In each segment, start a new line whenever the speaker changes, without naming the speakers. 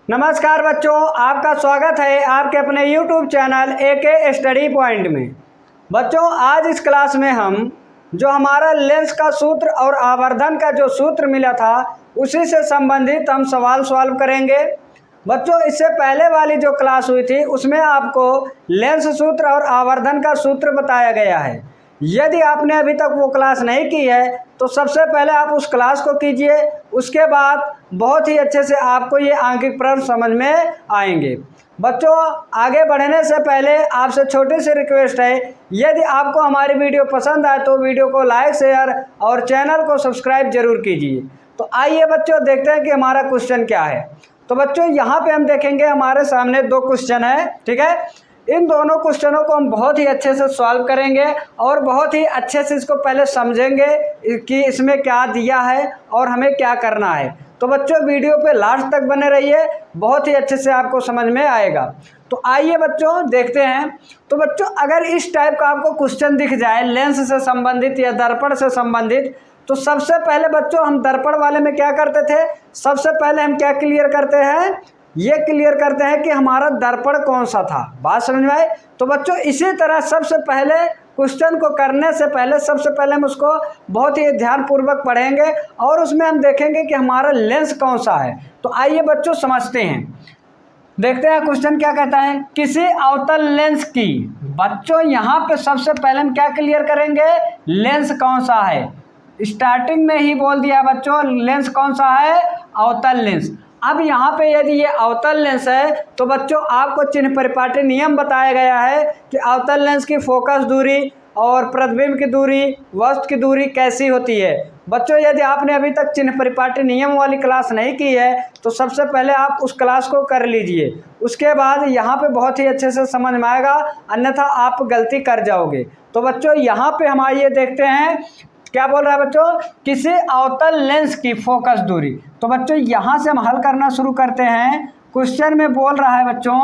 नमस्कार बच्चों, आपका स्वागत है आपके अपने YouTube channel AK study point में। बच्चों, आज इस क्लास में हम जो हमारा लेंस का सूत्र और आवर्धन का जो सूत्र मिला था उसी से संबंधित हम सवाल सॉल्व करेंगे। बच्चों, इससे पहले वाली जो क्लास हुई थी उसमें आपको लेंस सूत्र और आवर्धन का सूत्र बताया गया है। यदि आपने अभी तक वो क्लास नहीं की है तो सबसे पहले आप उस क्लास को कीजिए, उसके बाद बहुत ही अच्छे से आपको ये आंकिक प्रश्न समझ में आएंगे। बच्चों, आगे बढ़ने से पहले आपसे छोटी सी रिक्वेस्ट है, यदि आपको हमारी वीडियो पसंद आए तो वीडियो को लाइक शेयर और चैनल को सब्सक्राइब जरूर कीजिए। तो आइए बच्चों, देखते हैं कि हमारा क्वेश्चन क्या है। तो बच्चों, यहाँ पे हम देखेंगे हमारे सामने दो क्वेश्चन है, ठीक है। इन दोनों क्वेश्चनों को हम बहुत ही अच्छे से सॉल्व करेंगे और बहुत ही अच्छे से इसको पहले समझेंगे कि इसमें क्या दिया है और हमें क्या करना है। तो बच्चों, वीडियो पे लास्ट तक बने रहिए, बहुत ही अच्छे से आपको समझ में आएगा। तो आइए बच्चों देखते हैं। तो बच्चों, अगर इस टाइप का आपको क्वेश्चन दिख जाए लेंस से संबंधित या दर्पण से संबंधित, तो सबसे पहले बच्चों हम दर्पण वाले में क्या करते थे, सबसे पहले हम क्या क्लियर करते हैं, ये क्लियर करते हैं कि हमारा दर्पण कौन सा था। बात समझ में आए? तो बच्चों, इसी तरह सबसे पहले क्वेश्चन को करने से पहले सबसे पहले हम उसको बहुत ही ध्यानपूर्वक पढ़ेंगे और उसमें हम देखेंगे कि हमारा लेंस कौन सा है। तो आइए बच्चों समझते हैं, देखते हैं क्वेश्चन क्या कहता है। किसी अवतल लेंस की, बच्चों यहाँ पे सबसे पहले हम क्या क्लियर करेंगे, लेंस कौन सा है। स्टार्टिंग में ही बोल दिया बच्चों, लेंस कौन सा है, अवतल लेंस। अब यहाँ पे यदि ये अवतल लेंस है तो बच्चों आपको चिन्ह परिपाटी नियम बताया गया है कि अवतल लेंस की फोकस दूरी और प्रतिबिंब की दूरी, वस्तु की दूरी कैसी होती है। बच्चों, यदि आपने अभी तक चिन्ह परिपाटी नियम वाली क्लास नहीं की है तो सबसे पहले आप उस क्लास को कर लीजिए, उसके बाद यहाँ पे बहुत ही अच्छे से समझ में आएगा, अन्यथा आप गलती कर जाओगे। तो बच्चों, यहाँ पे हम आइए देखते हैं क्या बोल रहा है बच्चों, किसी अवतल लेंस की फोकस दूरी। तो बच्चों यहाँ से हम हल करना शुरू करते हैं। क्वेश्चन में बोल रहा है बच्चों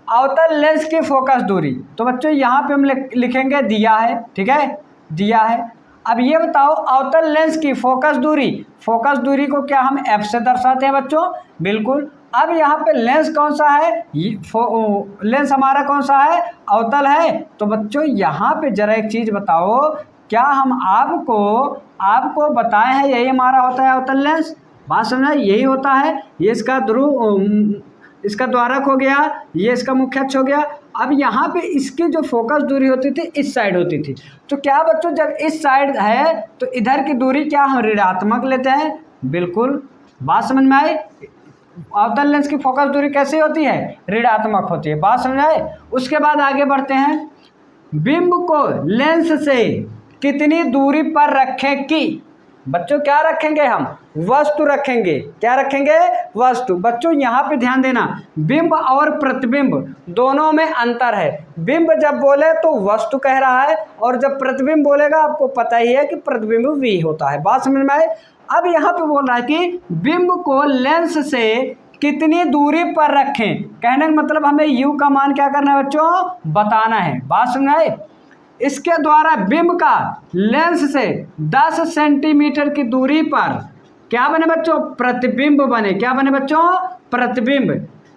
अवतल लेंस की फोकस दूरी। तो बच्चों यहाँ पे हम लिखेंगे दिया है, ठीक है, दिया है। अब ये बताओ अवतल लेंस की फोकस दूरी, फोकस दूरी को क्या हम एफ से दर्शाते हैं बच्चों, बिल्कुल। अब यहाँ पे लेंस कौन सा है, लेंस हमारा कौन सा है, अवतल है। तो बच्चों यहाँ पे जरा एक चीज बताओ, क्या हम आपको बताए हैं यही हमारा होता है अवतल लेंस। बात समझा, यही होता है। ये इसका ध्रुव, इसका द्वारक हो गया, ये इसका मुख्य अक्ष हो गया। अब यहाँ पे इसकी जो फोकस दूरी होती थी इस साइड होती थी। तो क्या बच्चों, जब इस साइड है तो इधर की दूरी क्या हम ऋणात्मक लेते हैं, बिल्कुल। बात समझ में आई, अवतल लेंस की फोकस दूरी कैसी होती है, ऋणात्मक होती है। बात समझ आए? उसके बाद आगे बढ़ते हैं। बिंब को लेंस से कितनी दूरी पर रखें कि, बच्चों क्या रखेंगे हम, वस्तु रखेंगे। क्या रखेंगे, वस्तु। बच्चों यहाँ पे ध्यान देना, बिंब और प्रतिबिंब दोनों में अंतर है। बिंब जब बोले तो वस्तु कह रहा है और जब प्रतिबिंब बोलेगा आपको पता ही है कि प्रतिबिंब वी होता है। बात समझ में आए? अब यहाँ पे बोल रहा है कि बिंब को लेंस से कितनी दूरी पर रखें, कहने का मतलब हमें यू का मान क्या करना है बच्चों, बताना है। बात समझ आए? इसके द्वारा बिंब का लेंस से 10 सेंटीमीटर की दूरी पर क्या बने बच्चों, प्रतिबिंब बने। क्या बने बच्चों, प्रतिबिंब।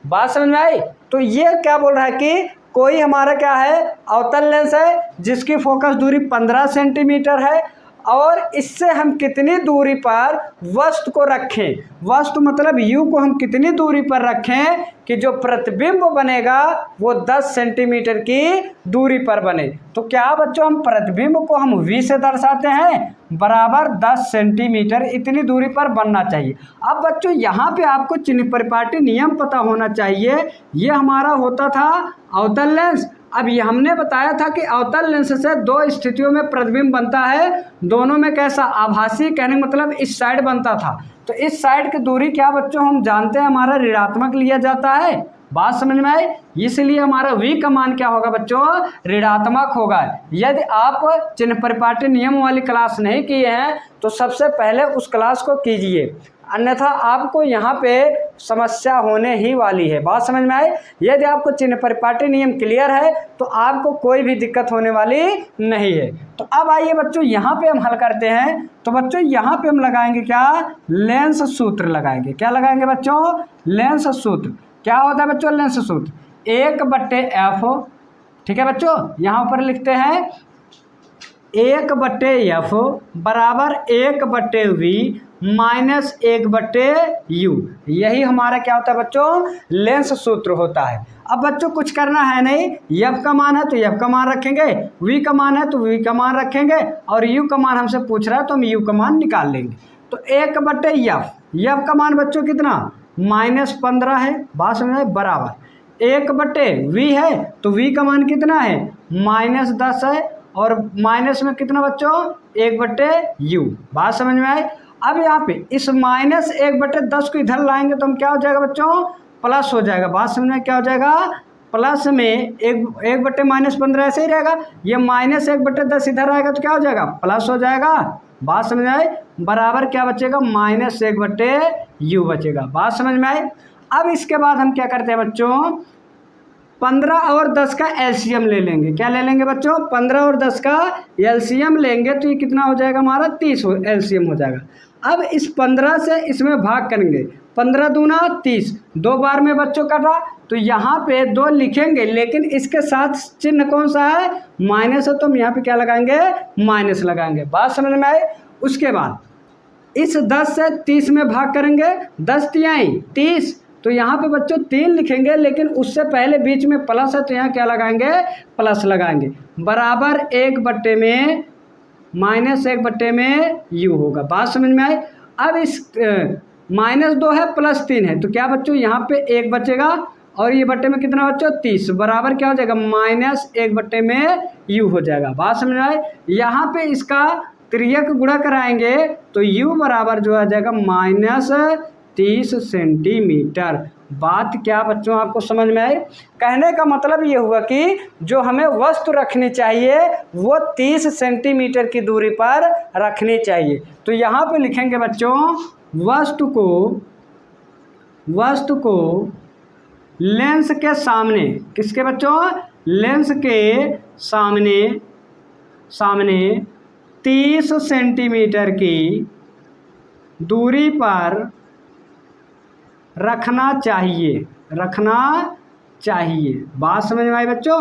बात समझ में आई? तो ये क्या बोल रहा है कि कोई हमारा क्या है, अवतल लेंस है जिसकी फोकस दूरी 15 सेंटीमीटर है और इससे हम कितनी दूरी पर वस्तु को रखें, वस्तु मतलब यू को हम कितनी दूरी पर रखें कि जो प्रतिबिंब बनेगा वो 10 सेंटीमीटर की दूरी पर बने। तो क्या बच्चों, हम प्रतिबिंब को हम वी से दर्शाते हैं, बराबर 10 सेंटीमीटर इतनी दूरी पर बनना चाहिए। अब बच्चों यहाँ पे आपको चिन्ह परिपाटी नियम पता होना चाहिए। ये हमारा होता था अवतल लेंस। अब ये हमने बताया था कि अवतल लेंस से दो स्थितियों में प्रतिबिंब बनता है, दोनों में कैसा, आभासी, कहने का मतलब इस साइड बनता था। तो इस साइड की दूरी क्या बच्चों हम जानते हैं हमारा ऋणात्मक लिया जाता है। बात समझ में आई? इसलिए हमारा v का मान क्या होगा बच्चों, ऋणात्मक होगा। यदि आप चिन्ह परिपाटी नियम वाली क्लास नहीं किए हैं तो सबसे पहले उस क्लास को कीजिए। अन्यथा आपको यहाँ पे समस्या होने ही वाली है। बात समझ में आई? यदि आपको चिन्ह परिपाटी नियम क्लियर है तो आपको कोई भी दिक्कत होने वाली नहीं है। तो अब आइए बच्चों यहाँ पे हम हल करते हैं। तो बच्चों यहाँ पे हम लगाएंगे क्या? लेंस सूत्र लगाएंगे। क्या लगाएंगे बच्चों? लेंस सूत्र। क्या होता है बच्चों लेंस सूत्र? 1/f, ठीक है बच्चों, यहाँ पर लिखते हैं 1/f बराबर 1/v माइनस 1/u। यही हमारा क्या होता है बच्चों? लेंस सूत्र होता है। अब बच्चों कुछ करना है नहीं, f का मान है तो f का मान रखेंगे, v का मान है तो v का मान रखेंगे, और u का मान हमसे पूछ रहा है तो हम u का मान निकाल लेंगे। तो 1/f का मान बच्चों कितना? -15 है। बात समझ में? बराबर 1/v है तो v का मान कितना है? -10 है, और माइनस में कितना बच्चों? 1/u। बात समझ में आए? अब यहाँ पे इस -1/10 को इधर लाएंगे तो हम क्या हो जाएगा बच्चों? प्लस हो जाएगा। बात समझ में? क्या हो जाएगा? प्लस में 1/-15 ऐसे ही रहेगा, ये -1/10 इधर आएगा तो क्या हो जाएगा? प्लस हो जाएगा। बात समझ में आए? बराबर क्या बचेगा? -1/u बचेगा। बात समझ में आए? अब इसके बाद हम क्या करते हैं बच्चों? 15 और 10 का एलसीएम ले लेंगे। क्या ले लेंगे बच्चों? 15 और 10 का एलसीएम लेंगे तो ये कितना हो जाएगा हमारा? 30 एलसीएम हो जाएगा। अब इस 15 से इसमें भाग करेंगे, 15 दूना 30, 2 बार में बच्चों कटा तो यहाँ पे 2 लिखेंगे, लेकिन इसके साथ चिन्ह कौन सा है? माइनस है, तो हम यहाँ पे क्या लगाएंगे? माइनस लगाएंगे। बात समझ में आए? उसके बाद इस 10 से 30 में भाग करेंगे, 10 तिहाई 30, तो यहाँ पे बच्चों 3 लिखेंगे, लेकिन उससे पहले बीच में प्लस है तो यहाँ क्या लगाएंगे? प्लस लगाएंगे। बराबर 1/में -1/में u होगा। बात समझ में आई? अब इस -2 है +3 है तो क्या बच्चों? यहाँ पे 1 बचेगा, और ये बट्टे में कितना बच्चों? 30, बराबर क्या हो जाएगा? -1/में u हो जाएगा। बात समझ में आई? यहाँ पे इसका त्रियक गुणा कराएंगे तो u बराबर जो आ जाएगा -30 सेंटीमीटर। बात क्या बच्चों आपको समझ में आई? कहने का मतलब ये हुआ कि जो हमें वस्तु रखनी चाहिए वो 30 सेंटीमीटर की दूरी पर रखनी चाहिए। तो यहाँ पे लिखेंगे बच्चों वस्तु को लेंस के सामने, किसके बच्चों? लेंस के सामने 30 सेंटीमीटर की दूरी पर रखना चाहिए। बात समझ में आई बच्चों?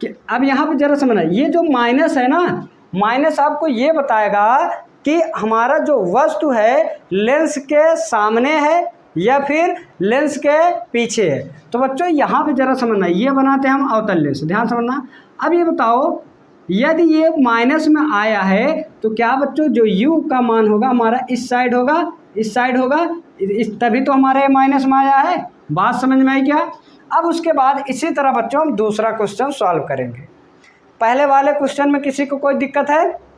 कि अब यहाँ पे जरा समझना, ये जो माइनस है ना, माइनस आपको ये बताएगा कि हमारा जो वस्तु है लेंस के सामने है या फिर लेंस के पीछे है। तो बच्चों यहाँ पे जरा समझना, ये बनाते हैं हम अवतल लेंस, ध्यान समझना। अब ये बताओ, यदि ये माइनस में आया है तो क्या बच्चों जो u का मान होगा हमारा इस साइड होगा, इस साइड होगा, तभी तो हमारे माइनस में आया है। बात समझ में आई क्या? अब उसके बाद इसी तरह बच्चों हम दूसरा क्वेश्चन सॉल्व करेंगे। पहले वाले क्वेश्चन में किसी को कोई दिक्कत है?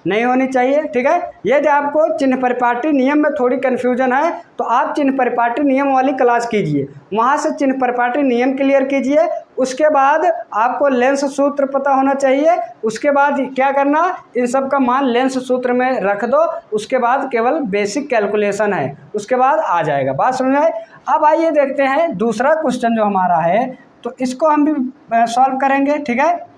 नहीं होनी चाहिए, ठीक है। यदि आपको चिन्ह परिपाटी नियम में थोड़ी कन्फ्यूजन है तो आप चिन्ह परिपाटी नियम वाली क्लास कीजिए, वहाँ से चिन्ह परिपाटी नियम क्लियर कीजिए। उसके बाद आपको लेंस सूत्र पता होना चाहिए। उसके बाद क्या करना, इन सब का मान लेंस सूत्र में रख दो। उसके बाद केवल बेसिक कैलकुलेशन है, उसके बाद आ जाएगा। बात समझ आए? अब आइए देखते हैं दूसरा क्वेश्चन जो हमारा है, तो इसको हम भी सॉल्व करेंगे, ठीक है।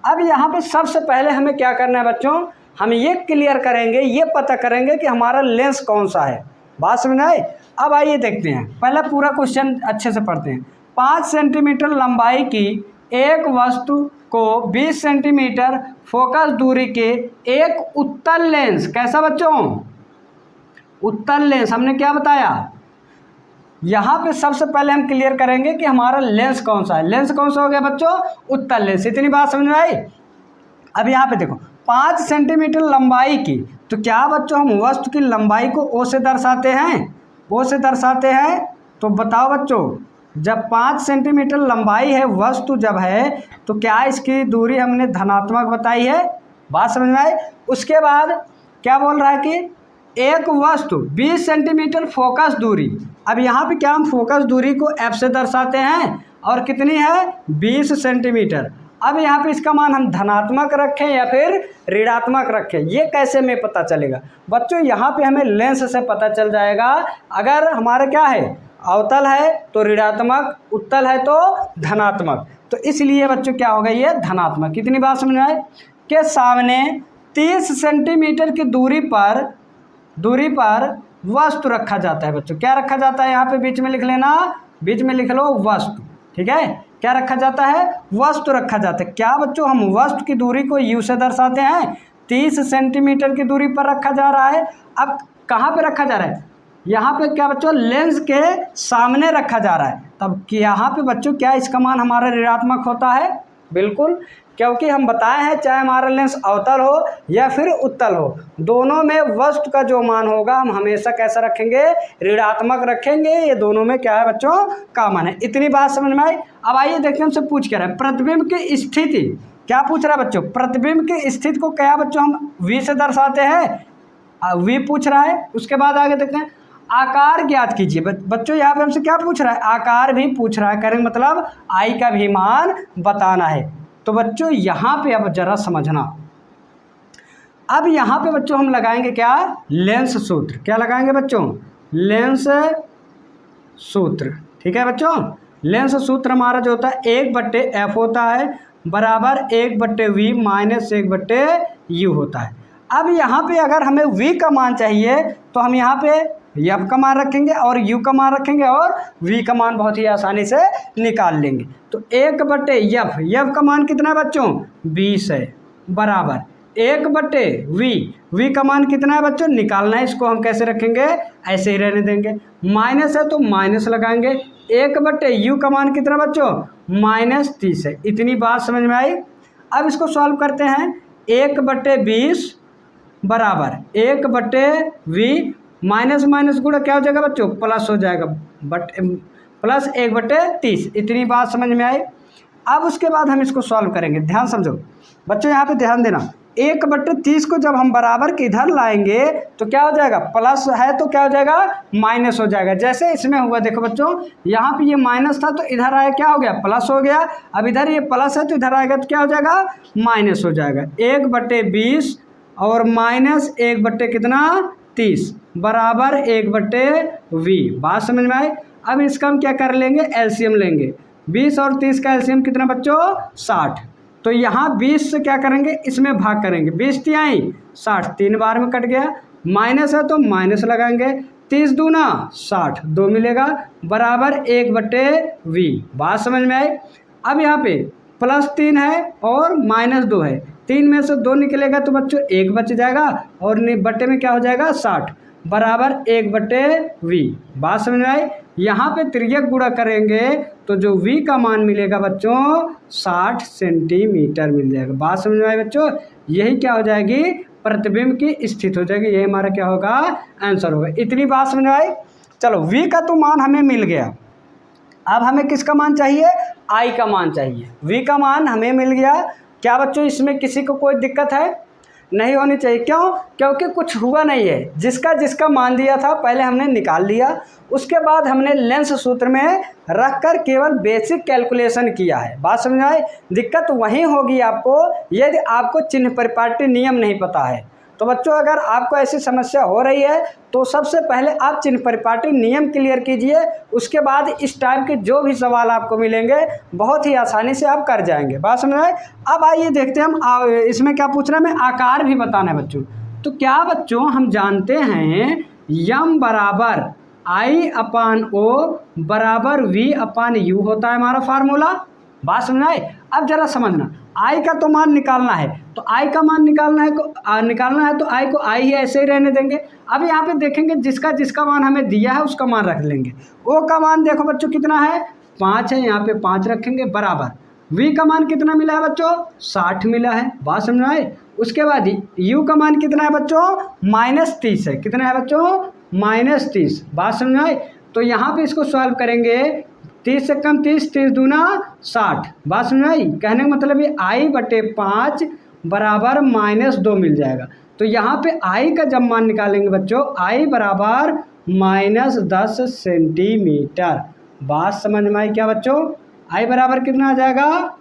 अब यहाँ पे सबसे पहले हमें क्या करना है बच्चों? हम ये क्लियर करेंगे, ये पता करेंगे कि हमारा लेंस कौन सा है। बात समझ में आई? अब आइए देखते हैं, पहला पूरा क्वेश्चन अच्छे से पढ़ते हैं। 5 सेंटीमीटर लंबाई की एक वस्तु को 20 सेंटीमीटर फोकस दूरी के एक उत्तल लेंस, कैसा बच्चों? उत्तल लेंस हमने क्या बताया? यहाँ पे सबसे पहले हम क्लियर करेंगे कि हमारा लेंस कौन सा है। लेंस कौन सा हो गया बच्चों? उत्तल लेंस। इतनी बात समझ में आई? अब यहाँ पे देखो 5 सेंटीमीटर लंबाई की, तो क्या बच्चों हम वस्तु की लंबाई को ओ से दर्शाते हैं? ओ से दर्शाते हैं। तो बताओ बच्चों, जब 5 सेंटीमीटर लंबाई है वस्तु जब है तो क्या इसकी दूरी हमने धनात्मक बताई है? बात समझ में आई? उसके बाद क्या बोल रहा है कि एक वस्तु 20 सेंटीमीटर फोकस दूरी। अब यहाँ पे क्या हम फोकस दूरी को F से दर्शाते हैं, और कितनी है? 20 सेंटीमीटर। अब यहाँ पे इसका मान हम धनात्मक रखें या फिर ऋणात्मक रखें, ये कैसे हमें पता चलेगा बच्चों? यहाँ पे हमें लेंस से पता चल जाएगा। अगर हमारा क्या है, अवतल है तो ऋणात्मक, उत्तल है तो धनात्मक, तो इसलिए बच्चों क्या होगा, ये धनात्मक। कितनी बात समझ में आए? के सामने 30 सेंटीमीटर की दूरी पर वस्तु रखा जाता है बच्चों। क्या रखा जाता है? यहाँ पे बीच में लिख लेना, बीच में लिख लो वस्तु, ठीक है। क्या रखा जाता है? वस्तु रखा जाता है। क्या बच्चों, हम वस्तु की दूरी को यू से दर्शाते हैं। 30 सेंटीमीटर की दूरी पर रखा जा रहा है। अब कहाँ पे रखा जा रहा है? यहाँ पे क्या बच्चों, लेंस के सामने रखा जा रहा है। तब यहाँ पे बच्चों क्या इसका मान हमारा ऋणात्मक होता है? बिल्कुल, क्योंकि हम बताए हैं चाहे हमारा लेंस अवतल हो या फिर उत्तल हो, दोनों में वस्तु का जो मान होगा हम हमेशा कैसा रखेंगे, ऋणात्मक रखेंगे। ये दोनों में क्या है बच्चों, कॉमन है। इतनी बात समझ में आई। अब आइए देखते हैं हमसे पूछ क्या रहा है, प्रतिबिंब की स्थिति। क्या पूछ रहा है बच्चों? प्रतिबिंब की स्थिति को क्या बच्चों हम v से दर्शाते हैं, v पूछ रहा है। उसके बाद आगे देखते हैं, आकार ज्ञात कीजिए। बच्चों यहाँ पे हमसे क्या पूछ रहा है? आकार भी पूछ रहा है, करेंगे मतलब आई का भी मान बताना है। तो बच्चों यहाँ पे अब जरा समझना, अब यहाँ पे बच्चों हम लगाएंगे क्या, लेंस सूत्र। क्या लगाएंगे बच्चों? लेंस सूत्र, ठीक है बच्चों। लेंस सूत्र हमारा जो होता है 1/f होता है बराबर 1/v माइनस 1/u होता है। अब यहाँ पे अगर हमें v का मान चाहिए तो हम यहाँ पे f का मान रखेंगे और u का मान रखेंगे और v का मान बहुत ही आसानी से निकाल लेंगे। तो 1/f का मान कितना है बच्चों? 20 है बराबर 1/v का मान कितना है बच्चों? निकालना है। इसको हम कैसे रखेंगे? ऐसे ही रहने देंगे। माइनस है तो माइनस लगाएंगे। 1/u का मान कितना बच्चों? -30 है। इतनी बात समझ में आई। अब इसको सॉल्व करते हैं। 1/20 बराबर 1/v माइनस माइनस गुणा क्या हो जाएगा बच्चों? प्लस हो जाएगा, प्लस 1/30। इतनी बात समझ में आई। अब उसके बाद हम इसको सॉल्व करेंगे। ध्यान समझो बच्चों, यहाँ पे ध्यान देना। 1/30 को जब हम बराबर के इधर लाएंगे तो क्या हो जाएगा? प्लस है तो क्या हो जाएगा? माइनस हो जाएगा। जैसे इसमें हुआ, देखो बच्चों यहाँ पे ये माइनस था तो इधर आया क्या हो गया? प्लस हो गया। अब इधर ये प्लस है तो इधर आएगा तो क्या हो जाएगा? माइनस हो जाएगा। 1/20 और माइनस 1/30 बराबर 1/v। बात समझ में आई। अब इसका हम क्या कर लेंगे? एलसीएम लेंगे। 20 और 30 का एलसीएम कितना बच्चों? 60। तो यहाँ 20 से क्या करेंगे? इसमें भाग करेंगे। 20 तिहाई 60, 3 बार में कट गया। माइनस है तो माइनस लगाएंगे। 30 दूना 60, 2 मिलेगा बराबर 1/v। बात समझ में आई। अब यहाँ पे +3 है और -2 है। 3 में से 2 निकलेगा तो बच्चों 1 बच जाएगा और बट्टे में क्या हो जाएगा? 60 बराबर 1/v। बात समझ में आई। यहाँ पे तिर्यक गुणा करेंगे तो जो v का मान मिलेगा बच्चों 60 सेंटीमीटर मिल जाएगा। बात समझ में आई बच्चों। यही क्या हो जाएगी? प्रतिबिंब की स्थिति हो जाएगी। यही हमारा क्या होगा? आंसर होगा। इतनी बात समझ में आई। चलो v का तो मान हमें मिल गया। अब हमें किसका मान चाहिए? i का मान चाहिए। v का मान हमें मिल गया। क्या बच्चों इसमें किसी को कोई दिक्कत है? नहीं होनी चाहिए। क्यों? क्योंकि कुछ हुआ नहीं है। जिसका जिसका मान दिया था पहले हमने निकाल लिया, उसके बाद हमने लेंस सूत्र में रखकर केवल बेसिक कैलकुलेशन किया है। बात समझ आए। दिक्कत वहीं होगी आपको यदि आपको चिन्ह परिपाटी नियम नहीं पता है। तो बच्चों अगर आपको ऐसी समस्या हो रही है तो सबसे पहले आप चिन्ह परिपाटी नियम क्लियर कीजिए। उसके बाद इस टाइप के जो भी सवाल आपको मिलेंगे बहुत ही आसानी से आप कर जाएंगे। बात समझ आए। अब आइए देखते हैं हम इसमें क्या पूछ रहा है। हमें आकार भी बताना है बच्चों। तो क्या बच्चों हम जानते हैं यम बराबर I/O बराबर V/U होता है हमारा फार्मूला। बात समझ आए। अब जरा समझना, I का तो मान निकालना है तो I का मान निकालना है तो I को I ही ऐसे ही रहने देंगे। अब यहाँ पे देखेंगे जिसका जिसका मान हमें दिया है उसका मान रख लेंगे। O का मान देखो बच्चों कितना है? 5 है। यहाँ पे 5 रखेंगे बराबर V का मान कितना मिला है बच्चों? 60 मिला है। बात समझ आए। उसके बाद U का मान कितना है बच्चों? -30 है। कितना है बच्चों? -30। बात समझ आए। तो यहाँ पे इसको सॉल्व करेंगे। 30 से कम 30, 30 दूना 60। बात समझ आई। कहने का मतलब ये I/5 बराबर -2 मिल जाएगा। तो यहाँ पे I का जब मान निकालेंगे बच्चों I बराबर -10 सेंटीमीटर। बात समझ में आई क्या बच्चों? I बराबर कितना आ जाएगा?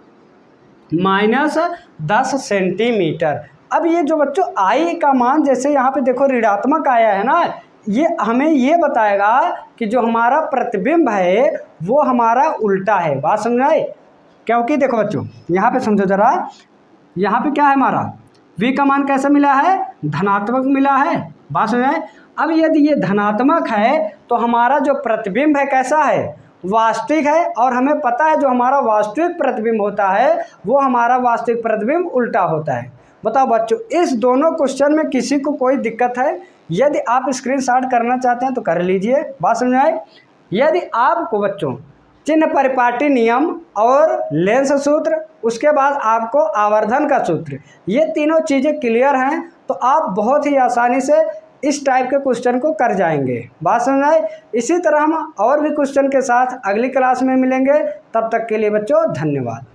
-10 सेंटीमीटर। अब ये जो बच्चों आई का मान जैसे यहाँ पे देखो ऋणात्मक आया है ना, ये हमें ये बताएगा कि जो हमारा प्रतिबिंब है वो हमारा उल्टा है। बात समझ आए? क्योंकि देखो बच्चों यहाँ पे समझो ज़रा, यहाँ पे क्या है हमारा v का मान कैसा मिला है, धनात्मक मिला है। बात समझ आए? अब यदि ये धनात्मक है तो हमारा जो प्रतिबिंब है कैसा है, वास्तविक है। और हमें पता है जो हमारा वास्तविक प्रतिबिंब होता है वो हमारा वास्तविक प्रतिबिंब उल्टा होता है। बताओ बच्चों इस दोनों क्वेश्चन में किसी को कोई दिक्कत है? यदि आप स्क्रीनशॉट करना चाहते हैं तो कर लीजिए। बात समझ आए? यदि आपको बच्चों चिन्ह परिपाटी नियम और लेंस सूत्र, उसके बाद आपको आवर्धन का सूत्र, ये तीनों चीज़ें क्लियर हैं तो आप बहुत ही आसानी से इस टाइप के क्वेश्चन को कर जाएंगे। बात समझ आए? इसी तरह हम और भी क्वेश्चन के साथ अगली क्लास में मिलेंगे। तब तक के लिए बच्चों धन्यवाद।